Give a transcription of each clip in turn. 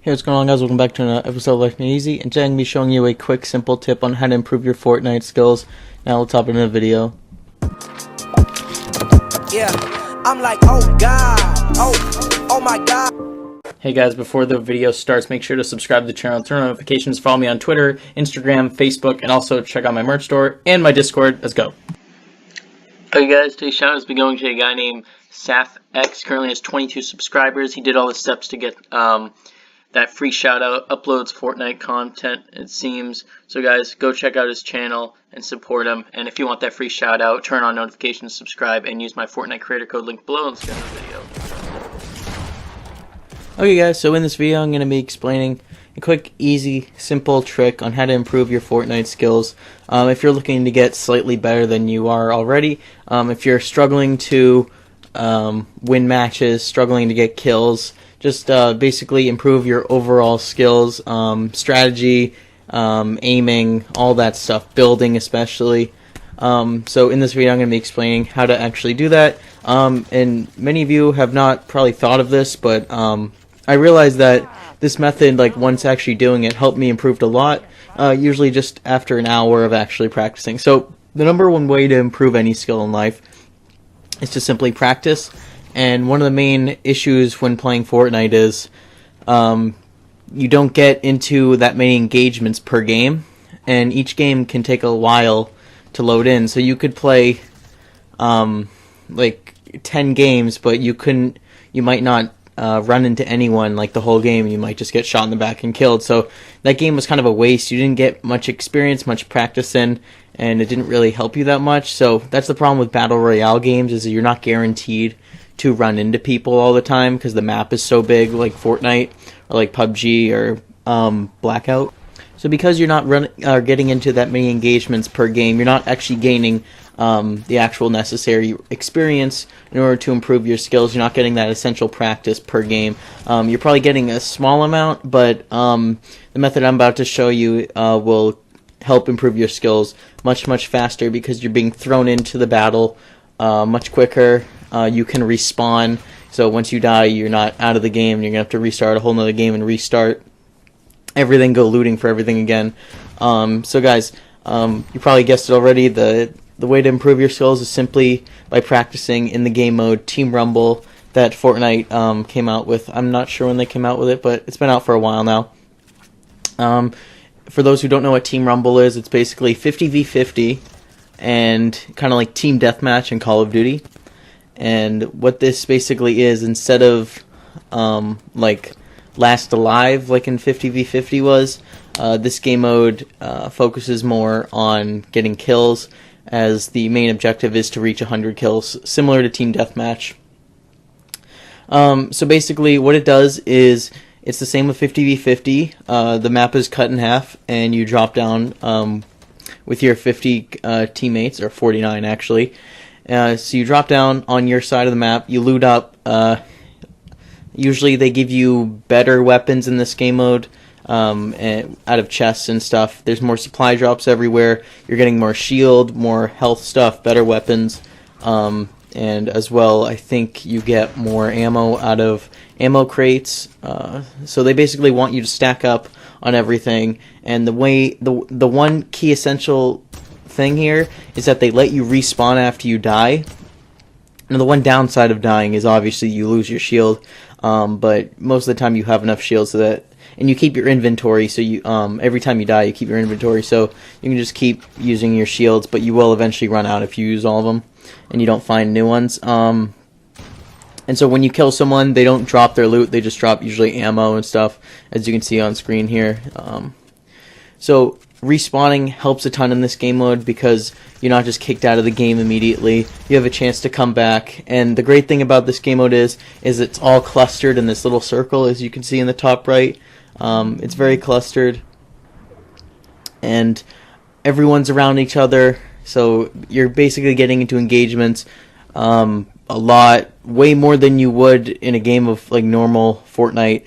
Hey, what's going on, guys? Welcome back to another episode of Life Made Easy, and today I'm going to be showing you a quick, simple tip on how to improve your Fortnite skills. Now let's hop into the video. Yeah, I'm like, oh god, oh my god. Hey guys, before the video starts, make sure to subscribe to the channel, turn on notifications, follow me on Twitter, Instagram, Facebook, and also check out my merch store and my Discord. Let's go. Okay guys, today's shout out has been going to a guy named SafX. Currently has 22 subscribers. He did all the steps to get that free shout out, uploads Fortnite content, it seems. So guys, go check out his channel and support him. And if you want that free shout out, turn on notifications, subscribe, and use my Fortnite creator code link below. Let's get into the video. Okay guys, so in this video I'm going to be explaining a quick, easy, simple trick on how to improve your Fortnite skills. If you're looking to get slightly better than you are already, if you're struggling to win matches, struggling to get kills, just basically improve your overall skills, strategy, aiming, all that stuff, building especially. So in this video I'm going to be explaining how to actually do that. And many of you have not probably thought of this, but I realized that this method, like once actually doing it, helped me improve a lot, usually just after an hour of actually practicing. So the number one way to improve any skill in life is to simply practice. And one of the main issues when playing Fortnite is you don't get into that many engagements per game, and each game can take a while to load in. So you could play like 10 games, but you might not run into anyone like the whole game. You might just get shot in the back and killed. So that game was kind of a waste. You didn't get much experience, much practice in, and it didn't really help you that much. So that's the problem with Battle Royale games, is that you're not guaranteed to run into people all the time because the map is so big, like Fortnite or like PUBG or Blackout. So because you're not getting into that many engagements per game, you're not actually gaining the actual necessary experience in order to improve your skills. You're not getting that essential practice per game. You're probably getting a small amount, but the method I'm about to show you will help improve your skills much faster because you're being thrown into the battle much quicker. You can respawn, so once you die, you're not out of the game. You're going to have to restart a whole nother game and restart everything, go looting for everything again. So guys, you probably guessed it already, the way to improve your skills is simply by practicing in the game mode Team Rumble that Fortnite came out with. I'm not sure when they came out with it, but it's been out for a while now. For those who don't know what Team Rumble is, it's basically 50v50 and kind of like Team Deathmatch in Call of Duty. And what this basically is, instead of like Last Alive like in 50v50 was, this game mode focuses more on getting kills, as the main objective is to reach 100 kills, similar to Team Deathmatch. So basically what it does is, it's the same with 50v50. The map is cut in half, and you drop down with your 50 teammates, or 49 actually. So you drop down on your side of the map, you loot up. Usually they give you better weapons in this game mode, and out of chests and stuff. There's more supply drops everywhere. You're getting more shield, more health stuff, better weapons, and as well I think you get more ammo out of ammo crates. So they basically want you to stack up on everything, and the one key essential thing here is that they let you respawn after you die. Now the one downside of dying is obviously you lose your shield, but most of the time you have enough shields so that, and you keep your inventory, so you every time you die you keep your inventory, so you can just keep using your shields, but you will eventually run out if you use all of them and you don't find new ones. And so when you kill someone, they don't drop their loot, they just drop usually ammo and stuff, as you can see on screen here. So respawning helps a ton in this game mode because you're not just kicked out of the game immediately. You have a chance to come back, and the great thing about this game mode is it's all clustered in this little circle, as you can see in the top right. It's very clustered, and everyone's around each other, so you're basically getting into engagements a lot, way more than you would in a game of like normal Fortnite.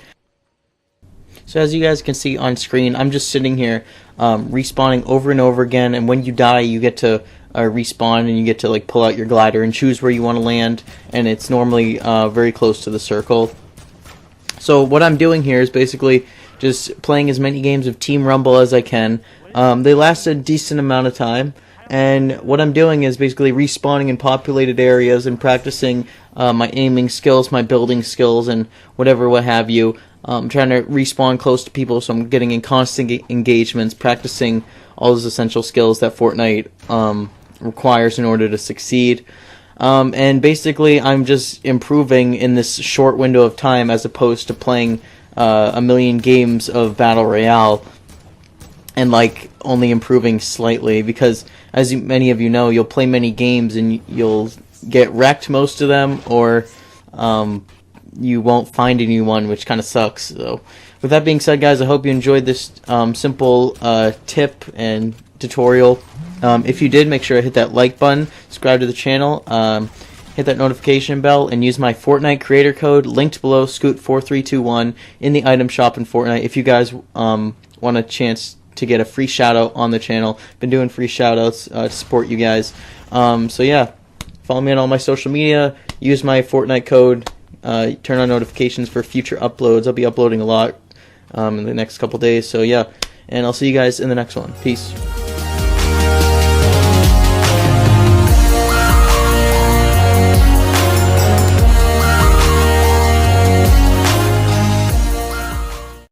So as you guys can see on screen, I'm just sitting here respawning over and over again, and when you die you get to respawn, and you get to like pull out your glider and choose where you want to land, and it's normally very close to the circle. So what I'm doing here is basically just playing as many games of Team Rumble as I can. They last a decent amount of time, and what I'm doing is basically respawning in populated areas and practicing my aiming skills, my building skills, and what have you. I'm trying to respawn close to people, so I'm getting in constant engagements, practicing all those essential skills that Fortnite requires in order to succeed. And basically, I'm just improving in this short window of time as opposed to playing a million games of Battle Royale and like only improving slightly, because as many of you know, you'll play many games and you'll get wrecked most of them, or you won't find anyone, which kind of sucks. So with that being said, guys, I hope you enjoyed this simple tip and tutorial. If you did, make sure to hit that like button, subscribe to the channel, hit that notification bell, and use my Fortnite creator code linked below, Scoot4321, in the item shop in Fortnite if you guys want a chance to get a free shout out on the channel. Been doing free shout outs to support you guys. So yeah, follow me on all my social media, use my Fortnite code, turn on notifications for future uploads. I'll be uploading a lot in the next couple days, so yeah, and I'll see you guys in the next one. Peace.